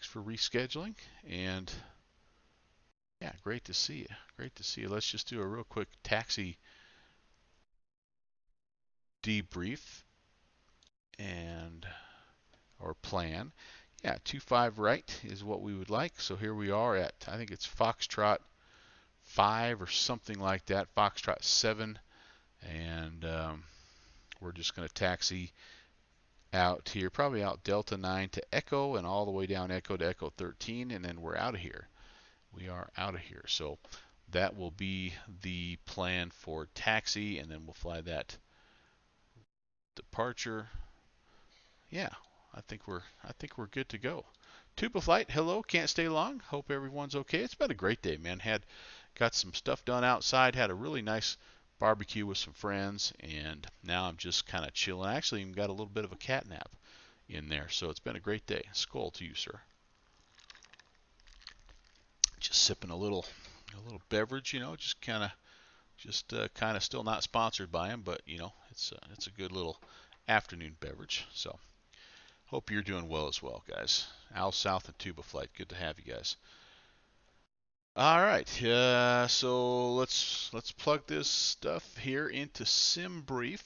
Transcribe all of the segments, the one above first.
Thanks for rescheduling. And yeah, great to see you. Great to see you. Let's just do a real quick taxi debrief and or plan. Yeah, 25 right is what we would like. So here we are at, I think it's Foxtrot 5 or something like that, Foxtrot 7. And we're just going to taxi out here, probably out Delta 9 to Echo and all the way down Echo to Echo 13, and then we're out of here. We are out of here. So that will be the plan for taxi, and then we'll fly that departure. Yeah, I think we're good to go. Tuba flight, hello, can't stay long. Hope everyone's okay. It's been a great day, man. Got some stuff done outside, had a really nice barbecue with some friends, and now I'm just kind of chilling. I actually even got a little bit of a cat nap in there, so it's been a great day. Skull to you, sir. Just sipping a little beverage, just kind of still not sponsored by him, but it's a good little afternoon beverage. So hope you're doing well as well, guys. Al South and Tuba Flight, good to have you guys. All right, so let's plug this stuff here into Debrief.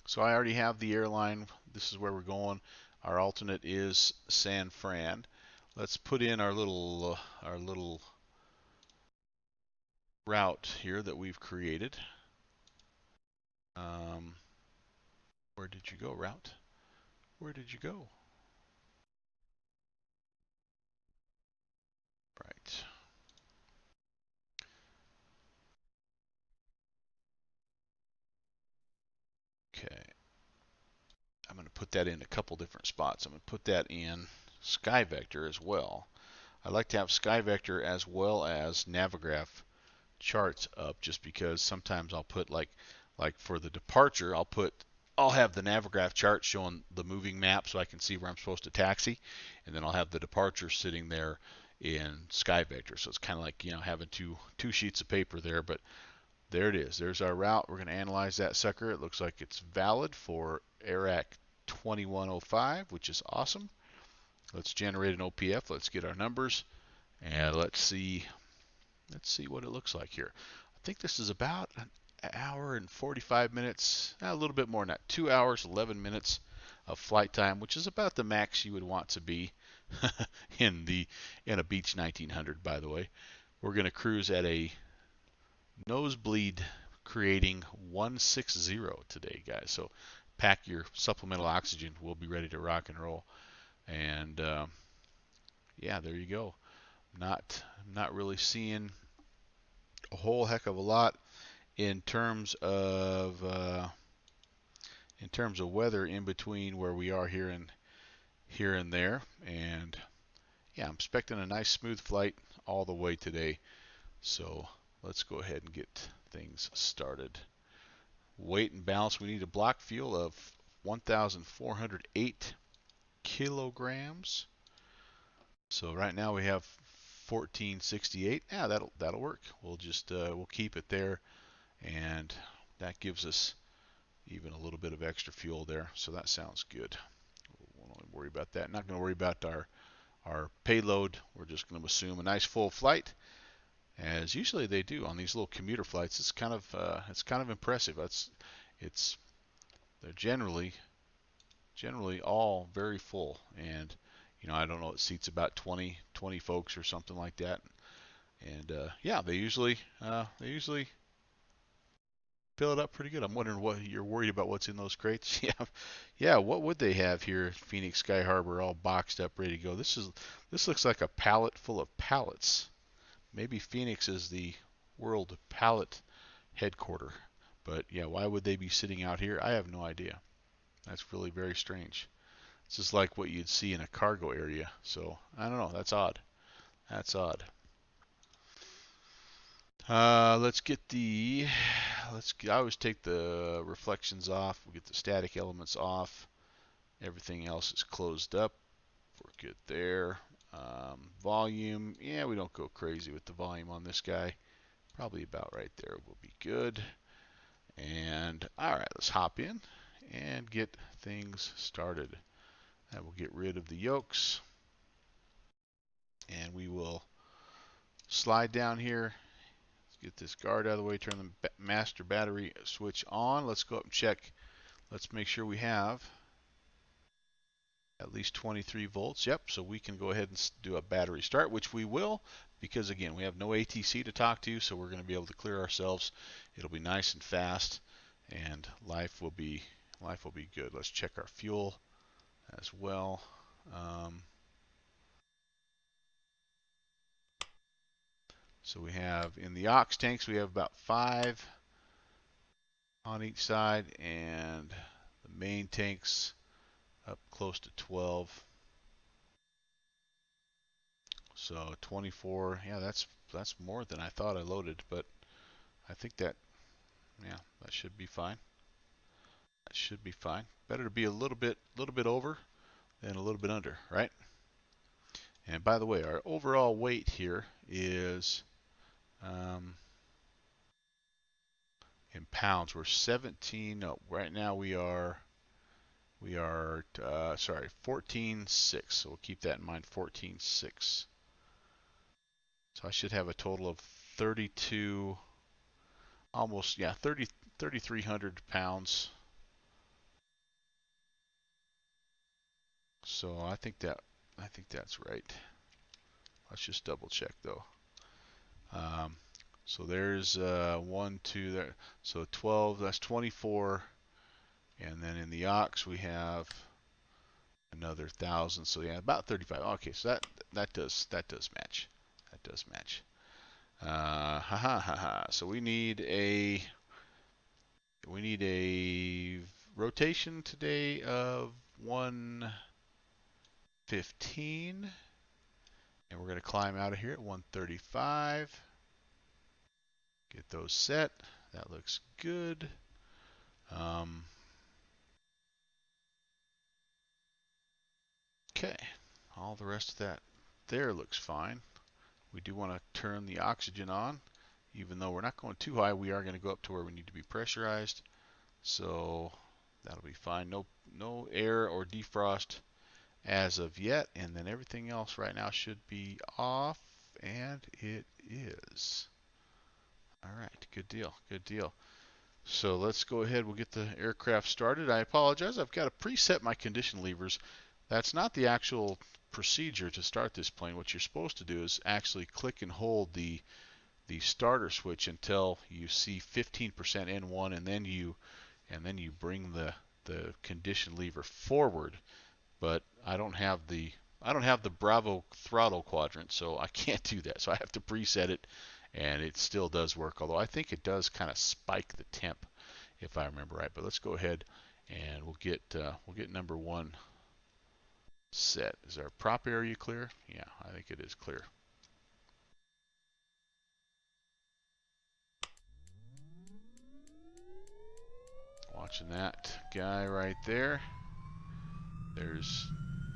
So I already have the airline. This is where we're going. Our alternate is San Fran. Let's put in our little route here that we've created. Where did you go, route? Where did you go? Right. Okay. I'm going to put that in a couple different spots. I'm going to put that in SkyVector as well. I like to have SkyVector as well as Navigraph charts up, just because sometimes I'll put like for the departure, I'll have the Navigraph chart showing the moving map so I can see where I'm supposed to taxi, and then I'll have the departure sitting there in SkyVector. So it's kind of like having two sheets of paper there, but there it is. There's our route. We're going to analyze that sucker. It looks like it's valid for AIRAC 2105, which is awesome. Let's generate an OPF. Let's get our numbers, and let's see what it looks like here. I think this is about an hour and 45 minutes, a little bit more than that, 2 hours, 11 minutes of flight time, which is about the max you would want to be in a Beech 1900, by the way. We're going to cruise at a nosebleed creating 160 today, guys. So pack your supplemental oxygen. We'll be ready to rock and roll. And yeah, there you go. Not really seeing a whole heck of a lot in terms of weather in between where we are here and there. And yeah, I'm expecting a nice smooth flight all the way today. So let's go ahead and get things started. Weight and balance, we need a block fuel of 1,408 kilograms. So right now we have 1468. Yeah, that'll work. We'll keep it there, and that gives us even a little bit of extra fuel there. So that sounds good. We won't worry about that. Not going to worry about our payload. We're just going to assume a nice full flight, as usually they do on these little commuter flights. It's kind of impressive. They're generally all very full, and I don't know, it seats about 20 folks or something like that. And yeah, they usually fill it up pretty good. I'm wondering what you're worried about. What's in those crates? Yeah. What would they have here, Phoenix Sky Harbor, all boxed up, ready to go? This looks like a pallet full of pallets. Maybe Phoenix is the world pallet headquarter. But yeah, why would they be sitting out here? I have no idea. That's really very strange. This is like what you'd see in a cargo area. So I don't know. That's odd. That's odd. Let's get I always take the reflections off. We'll get the static elements off. Everything else is closed up. We're good there. Volume, yeah, we don't go crazy with the volume on this guy. Probably about right there will be good. And all right, let's hop in and get things started. And we'll get rid of the yokes. And we will slide down here. Let's get this guard out of the way, turn the master battery switch on. Let's go up and check. Let's make sure we have at least 23 volts. Yep, so we can go ahead and do a battery start, which we will, because again, we have no ATC to talk to, so we're going to be able to clear ourselves. It'll be nice and fast, and life will be good. Let's check our fuel as well. So we have in the aux tanks, we have about 5 on each side, and the main tanks up close to 12. So 24, yeah, that's more than I thought I loaded, but I think that, yeah, that should be fine. That should be fine. Better to be a little bit over than a little bit under, right? And by the way, our overall weight here is in pounds. We're 17. No, right now we are sorry, 14.6. So we'll keep that in mind. 14.6. So I should have a total of 32, almost, yeah, 3,300 pounds. So I think that's right. Let's just double check though. So there's 1, 2 there. So 12. That's 24. And then in the aux we have another 1,000. So yeah, about 35. Okay, so that does match. That does match. So we need a rotation today of 115, and we're going to climb out of here at 135. Get those set. That looks good. Okay, all the rest of that there looks fine. We do want to turn the oxygen on. Even though we're not going too high, we are going to go up to where we need to be pressurized. So that'll be fine. No air or defrost as of yet. And then everything else right now should be off. And it is. All right, good deal, good deal. So let's go ahead. We'll get the aircraft started. I apologize. I've got to preset my condition levers. That's not the actual procedure to start this plane. What you're supposed to do is actually click and hold the starter switch until you see 15% N1, and then you bring the condition lever forward. But I don't have the Bravo throttle quadrant, so I can't do that. So I have to preset it, and it still does work. Although I think it does kind of spike the temp, if I remember right. But let's go ahead and we'll get number 1 set. Is our prop area clear? Yeah, I think it is clear. Watching that guy right there. There's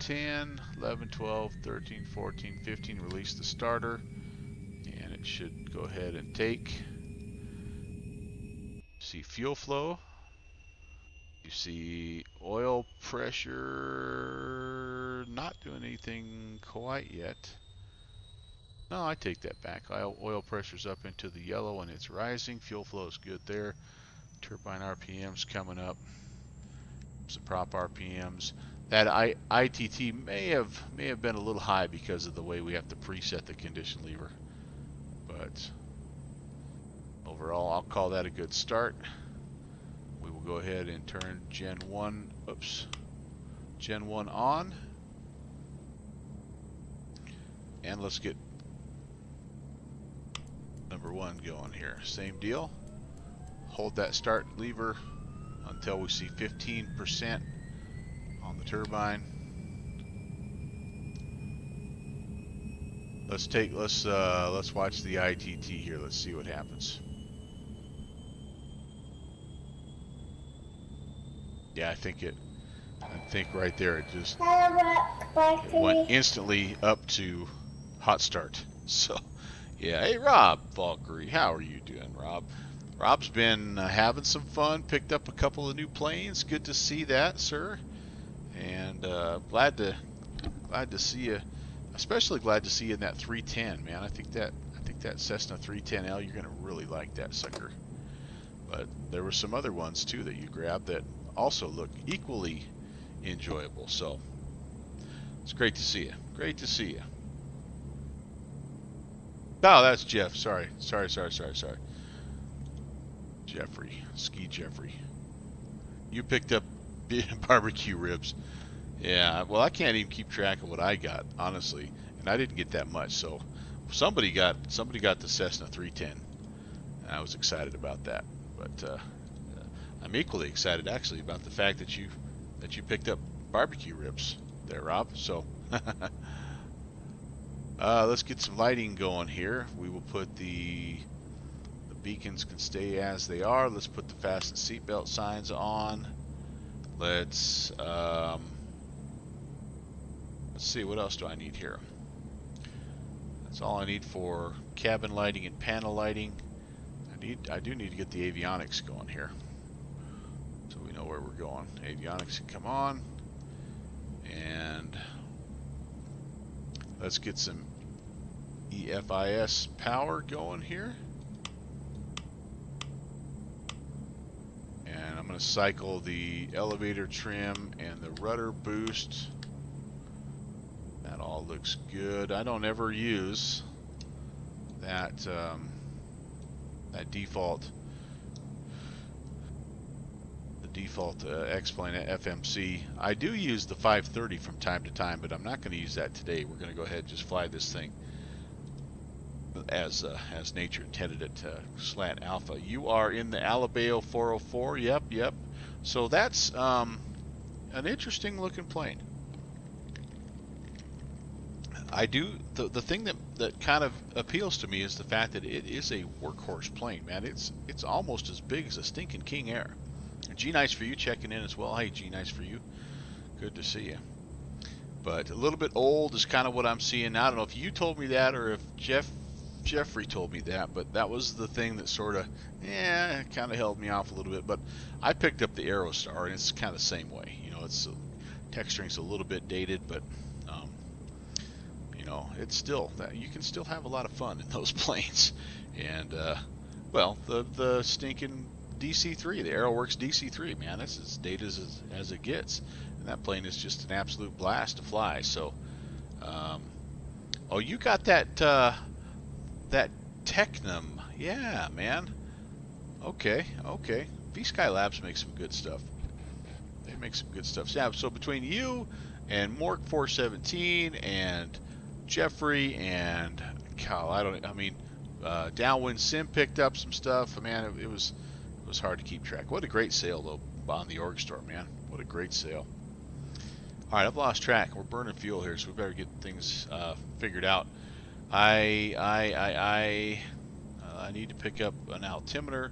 10, 11, 12, 13, 14, 15. Release the starter, and it should go ahead and take. See fuel flow. You see oil pressure not doing anything quite yet. No, I take that back. Oil pressure's up into the yellow and it's rising. Fuel flow is good there. Turbine RPM's coming up. Some prop RPMs. That ITT may have been a little high because of the way we have to preset the condition lever. But overall, I'll call that a good start. We will go ahead and turn Gen 1 on. And let's get number 1 going here. Same deal. Hold that start lever until we see 15% on the turbine. Let's watch the ITT here. Let's see what happens. Yeah, I think right there it went instantly up to hot start. So yeah, hey Rob Valkyrie, how are you doing, Rob? Rob's been having some fun, picked up a couple of new planes. Good to see that, sir. And glad to see you especially glad to see you in that 310, man. I think that Cessna 310L, you're gonna really like that sucker. But there were some other ones too that you grabbed that also look equally enjoyable. So it's great to see you. Great to see you. Oh, that's Jeff. Sorry. Jeffrey. Ski Jeffrey. You picked up barbecue ribs. Yeah, well, I can't even keep track of what I got, honestly. And I didn't get that much, so somebody got the Cessna 310. And I was excited about that. But I'm equally excited actually about the fact that you picked up barbecue ribs there, Rob. So let's get some lighting going here. We will put the beacons can stay as they are. Let's put the fasten seatbelt signs on. Let's see, what else do I need here? That's all I need for cabin lighting and panel lighting. I do need to get the avionics going here, so we know where we're going. Avionics can come on, and let's get some EFIS power going here. And I'm going to cycle the elevator trim and the rudder boost. That all looks good. I don't ever use that that default X-Plane FMC. I do use the 530 from time to time, but I'm not going to use that today. We're going to go ahead and just fly this thing as nature intended it, slant alpha. You are in the Alabeo 404. Yep. So that's an interesting looking plane. I do the thing that kind of appeals to me is the fact that it is a workhorse plane, man. It's almost as big as a stinking King Air. G, nice for you checking in as well. Hey, G, nice for you. Good to see you. But a little bit old is kind of what I'm seeing now. I don't know if you told me that or if Jeffrey told me that, but that was the thing that sort of, kind of held me off a little bit. But I picked up the Aerostar, and it's kind of the same way. You know, it's texturing's a little bit dated, but you know, it's still that you can still have a lot of fun in those planes. And well, the stinking DC-3, the AeroWorks DC-3, man, that's as dated as it gets. And that plane is just an absolute blast to fly. So, oh, you got that that Technum, yeah, man. Okay. V-Sky Labs makes some good stuff. They make some good stuff. Yeah, so between you and Mork 417 and Jeffrey and Cal, Downwind Sim picked up some stuff. Man, it was hard to keep track. What a great sale though on the Org Store, man. What a great sale. All right, I've lost track. We're burning fuel here, so we better get things figured out. I need to pick up an altimeter,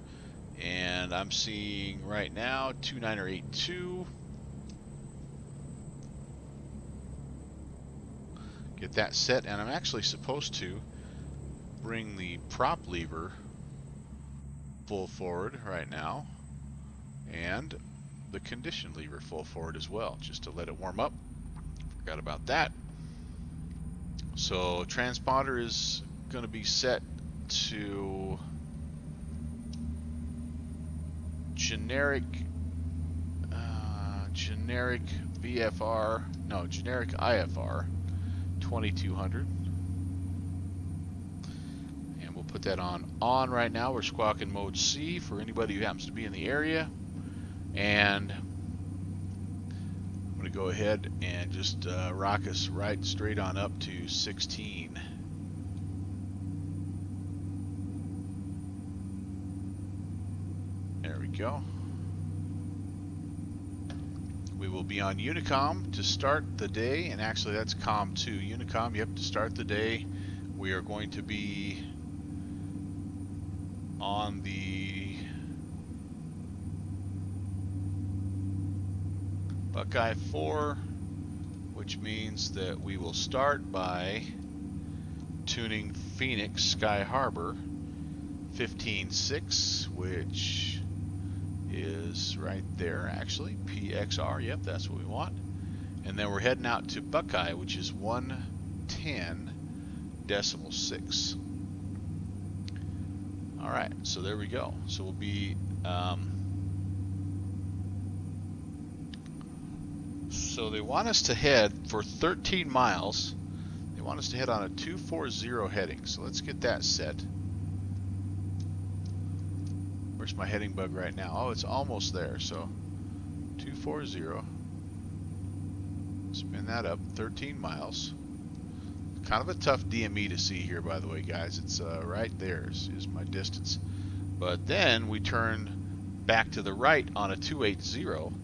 and I'm seeing right now 2982. Get that set, and I'm actually supposed to bring the prop lever full forward right now, and the condition lever full forward as well, just to let it warm up. Forgot about that. So transponder is going to be set to generic VFR, no, generic IFR 2200, and we'll put that on right now. We're squawking mode C for anybody who happens to be in the area, and I'm going to go ahead and just rock us right straight on up to 16. There we go. We will be on Unicom to start the day, and actually that's COM 2. Unicom, yep, to start the day. We are going to be on the Buckeye 4, which means that we will start by tuning Phoenix Sky Harbor 15.6, which is right there actually, PXR, yep, that's what we want. And then we're heading out to Buckeye, which is 110. 10.6. All right, so there we go. So we'll be so they want us to head for 13 miles. They want us to head on a 240 heading. So let's get that set. Where's my heading bug right now? Oh, it's almost there. So 240. Spin that up, 13 miles. Kind of a tough DME to see here, by the way, guys. It's right there is my distance. But then we turn back to the right on a 280,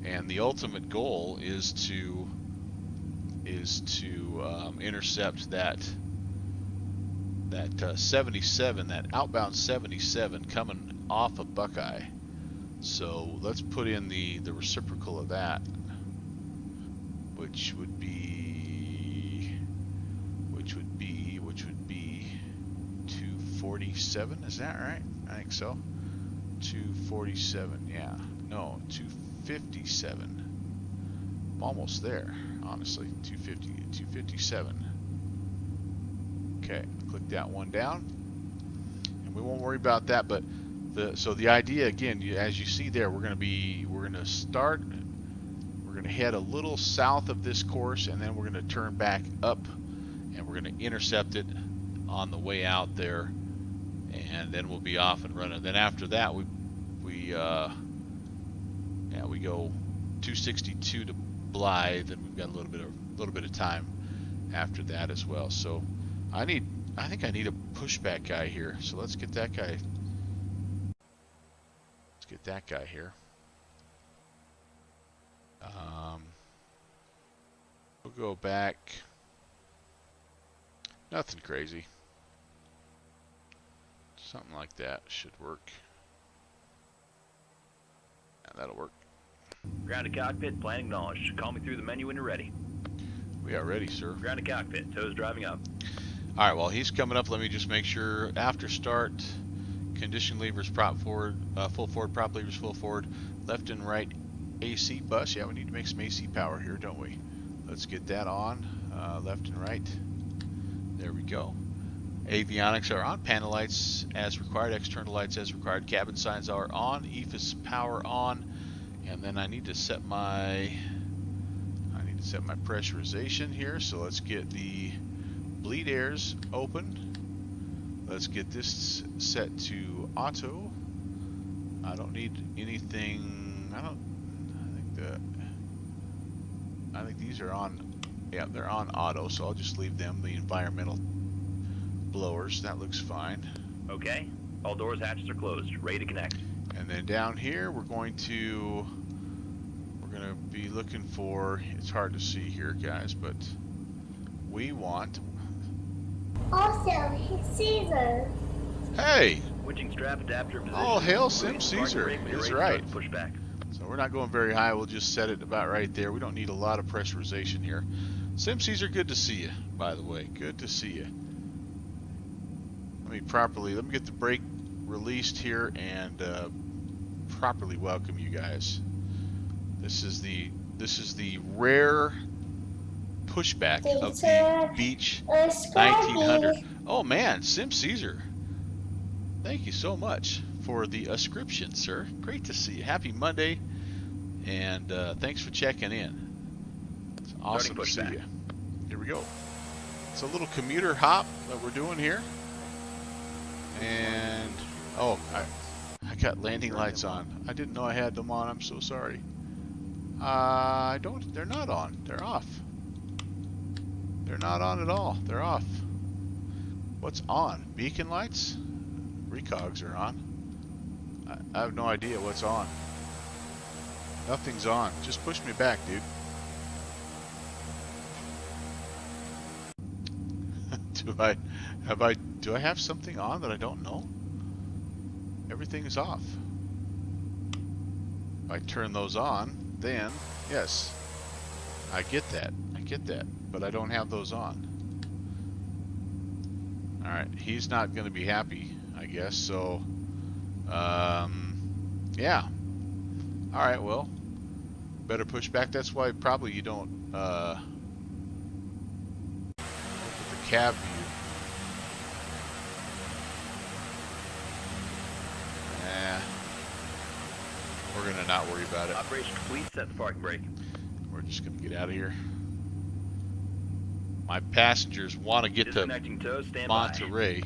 and the ultimate goal is to intercept that 77, that outbound 77 coming off of Buckeye. So let's put in the reciprocal of that, which would be 247. Is that right? I think so. 247. Yeah. No, 257. I'm almost there, honestly. 257. Okay, click that one down, and we won't worry about that. But so the idea again, as you see there, we're going to head a little south of this course, and then we're going to turn back up, and we're going to intercept it on the way out there, and then we'll be off and running. Then after that, we go 262 to Blythe, and we've got a little bit of time after that as well. So I think I need a pushback guy here. So let's get that guy. Let's get that guy here. We'll go back. Nothing crazy. Something like that should work. Yeah, that'll work. Grounded cockpit, plan acknowledged. Call me through the menu when you're ready. We are ready, sir. Grounded cockpit, toes driving up. All right, well, he's coming up. Let me just make sure. After start, condition levers prop forward, full forward, prop levers full forward, left and right AC bus. Yeah, we need to make some AC power here, don't we? Let's get that on, left and right. There we go. Avionics are on, panel lights as required, external lights as required, cabin signs are on, EFIS power on, and then I need to set my pressurization here. So let's get the bleed airs open. Let's get this set to auto. I don't need anything. I think these are on. Yeah, they're on auto, so I'll just leave them. The environmental blowers, that looks fine. Okay, all doors, hatches are closed, ready to connect. And then down here, we're going to be looking for. It's hard to see here, guys, but we want. Also, Caesar. Hey! Switching strap adapter position. All hail Sim Caesar is right. Push back. So we're not going very high. We'll just set it about right there. We don't need a lot of pressurization here. Sim Caesar, good to see you, by the way. Good to see you. Let me get the brake released here and properly welcome you guys. This is the rare pushback of the Beech 1900. Oh man, Sim Caesar. Thank you so much for the ascription, sir. Great to see you. Happy Monday, and thanks for checking in. It's awesome to see you. Here we go. It's a little commuter hop that we're doing here. And, oh, I got landing lights on. I didn't know I had them on. I'm so sorry. They're not on. They're off. They're not on at all. They're off. What's on? Beacon lights? Recogs are on. I have no idea what's on. Nothing's on. Just push me back, dude. Do I have something on that I don't know? Everything is off. If I turn those on, then yes, I get that. But I don't have those on. All right, he's not going to be happy, I guess. So, yeah. All right, well, better push back. That's why probably you don't. cab view. We're gonna not worry about it. Operation complete. Set the parking brake. We're just gonna get out of here. My passengers want to get to Disconnecting tow. Stand Monterey.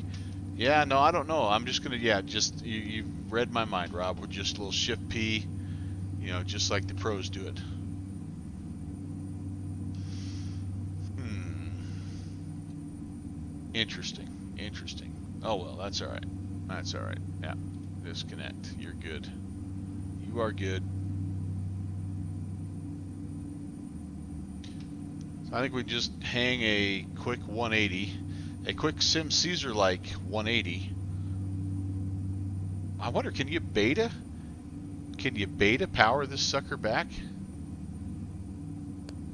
Yeah, no, I don't know. I'm just gonna, yeah, just you read my mind, Rob. We're just a little shift P, you know, just like the pros do it. Interesting. Interesting. Oh well, that's all right. That's all right. Yeah. Disconnect. You're good. You are good. So I think we just hang a quick 180, a quick Sim Caesar-like 180. I wonder, can you beta? Can you beta power this sucker back?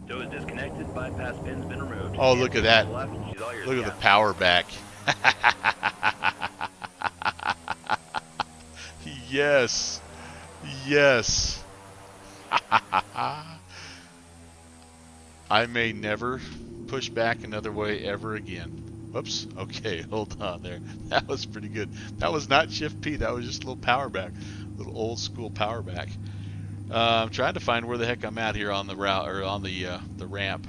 Tow is disconnected. Bypass pin's been removed. Oh, look at that. Left. She's all yours, Look at the Captain. power back. Yes. Yes. I may never push back another way ever again. Whoops. Okay, hold on there. That was pretty good. That was not Shift P. That was just a little power back. A little old school power back. I'm trying to find where the heck I'm at here on the route, or on the ramp.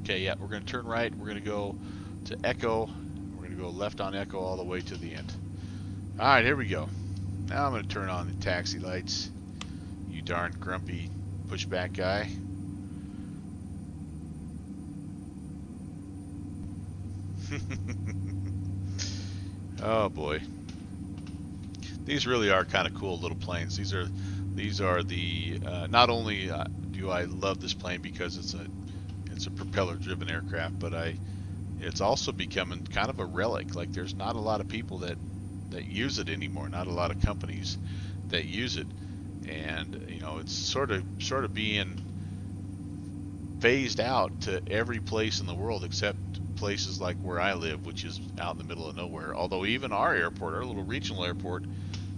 Okay, yeah, we're going to turn right. We're going to go to Echo. We're going to go left on Echo all the way to the end. All right, here we go. Now I'm going to turn on the taxi lights. You darn grumpy pushback guy. Oh boy. These really are kind of cool little planes. These are the not only do I love this plane because it's a propeller driven aircraft, but it's also becoming kind of a relic. Like, there's not a lot of people that use it anymore, not a lot of companies that use it, and you know, it's sort of being phased out to every place in the world except places like where I live, which is out in the middle of nowhere. Although even our airport, our little regional airport,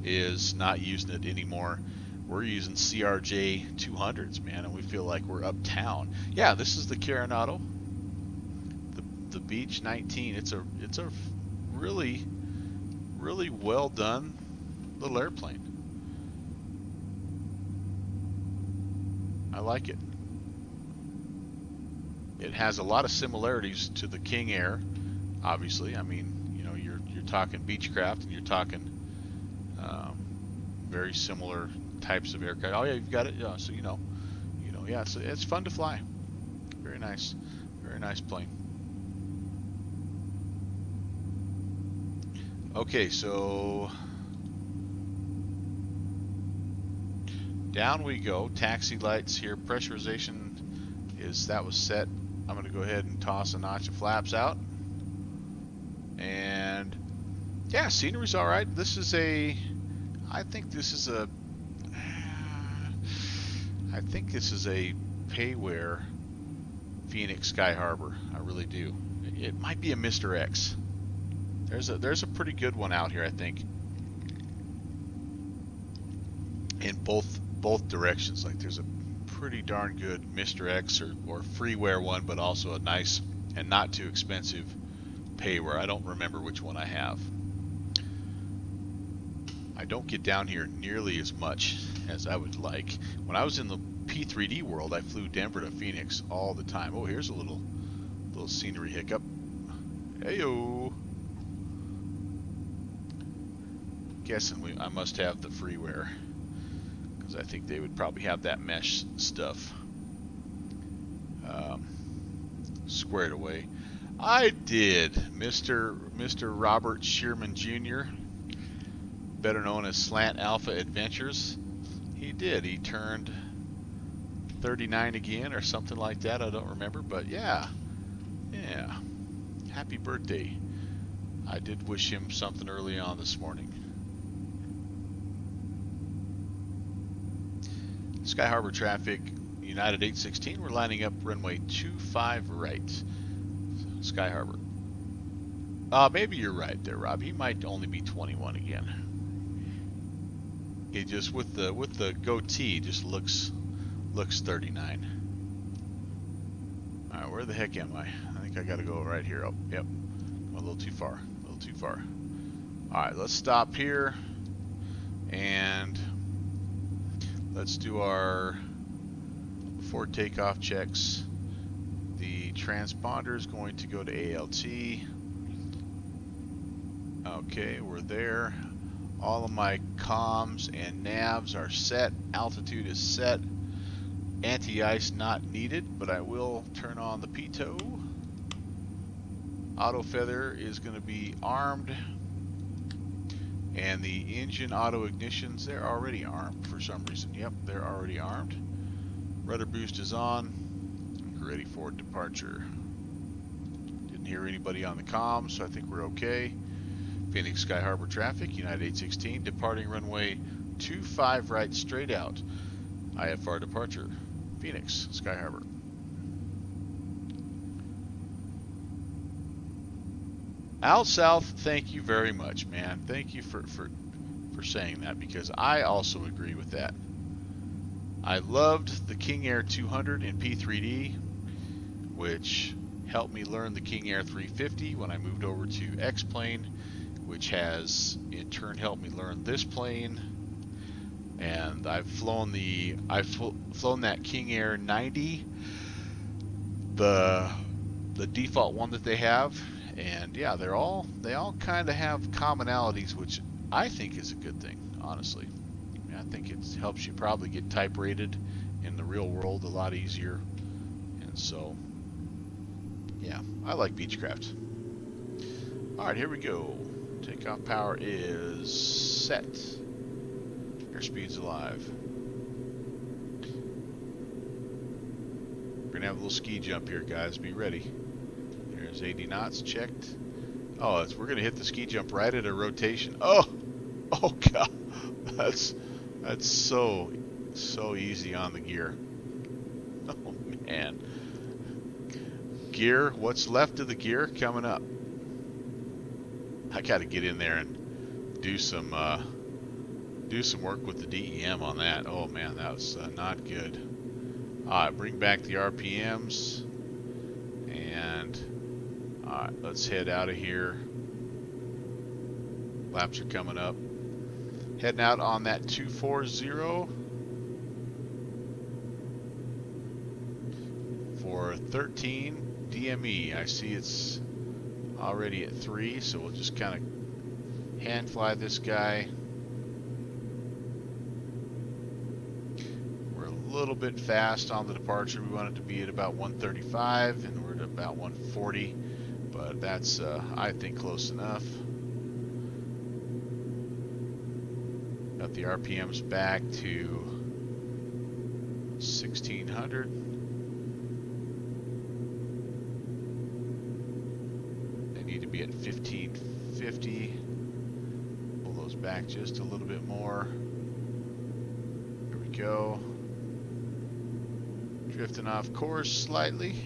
is not using it anymore. We're using CRJ 200s, man, and we feel like we're uptown. Yeah, this is the Carenado, the Beech 19. It's a really well done little airplane. I like it. It has a lot of similarities to the King Air, obviously. I mean, you know, you're talking Beechcraft, and you're talking very similar types of aircraft. Oh yeah, you've got it. Yeah, so you know, yeah, it's fun to fly. Very nice plane. Okay, so down we go. Taxi lights here. Pressurization that was set. I'm going to go ahead and toss a notch of flaps out. And yeah, scenery's all right. I think this is a payware Phoenix Sky Harbor. I really do. It might be a Mr. X. There's a pretty good one out here, I think, in both directions. Like, there's a pretty darn good Mr. X or freeware one, but also a nice and not too expensive payware. I don't remember which one I have. I don't get down here nearly as much as I would like. When I was in the P3D world, I flew Denver to Phoenix all the time. Oh, here's a little scenery hiccup. Heyo. Guessing I must have the freeware, because I think they would probably have that mesh stuff squared away. I did. Mr. Robert Shearman Jr., better known as Slant Alpha Adventures, he did. He turned 39 again or something like that. I don't remember, but yeah. Happy birthday. I did wish him something early on this morning. Sky Harbor traffic, United 816, we're lining up runway 25 right. Sky Harbor. Maybe you're right there, Rob. He might only be 21 again. He just, with the goatee, just looks 39. All right, where the heck am I? I think I got to go right here. Oh, yep. little too far. A little too far. Alright, let's stop here. And let's do our before takeoff checks. The transponder is going to go to ALT. Okay, we're there. All of my comms and navs are set. Altitude is set. Anti-ice not needed, but I will turn on the pitot. Auto feather is going to be armed. And the engine auto ignitions, they're already armed for some reason. Yep, they're already armed. Rudder boost is on. Ready for departure. Didn't hear anybody on the comms, so I think we're okay. Phoenix Sky Harbor traffic, United 816, departing runway 25 right straight out. IFR departure, Phoenix Sky Harbor. Al South, thank you very much, man. Thank you for saying that, because I also agree with that. I loved the King Air 200 in P3D, which helped me learn the King Air 350 when I moved over to X-Plane, which has in turn helped me learn this plane. And I've flown that King Air 90, the default one that they have, and yeah, they all kind of have commonalities, which I think is a good thing, honestly. I think it helps you probably get type rated in the real world a lot easier, and so yeah, I like Beechcraft. All right, here we go. Takeoff power is set. Airspeed's alive. We're gonna have a little ski jump here, guys. Be ready. There's 80 knots checked. Oh, we're gonna hit the ski jump right at a rotation. Oh God, that's so easy on the gear. Oh man, gear. What's left of the gear coming up? I got to get in there and do some work with the DEM on that. Oh man, that was not good. All right, bring back the RPMs, and all right, let's head out of here. Laps are coming up. Heading out on that 240 for 13 DME. I see it's already at 3, so we'll just kind of hand fly this guy. We're a little bit fast on the departure. We want it to be at about 135, and we're at about 140, but that's I think close enough. Got the RPMs back to 1600. They need to be at 1550. Pull those back just a little bit more. Here we go. Drifting off course slightly.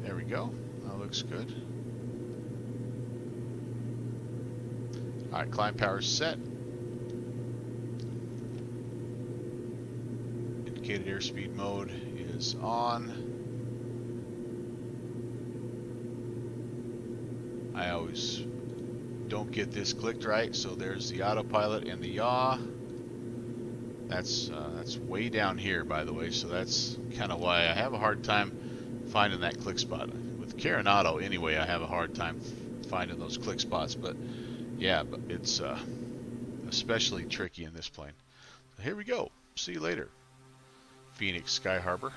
There we go. That looks good. All right, climb power set. Indicated airspeed mode is on. I always don't get this clicked right, so there's the autopilot and the yaw. That's way down here, by the way, so that's kind of why I have a hard time finding that click spot. With Carenado, anyway, I have a hard time finding those click spots, but yeah, but it's especially tricky in this plane. So here we go. See you later. Phoenix Sky Harbor.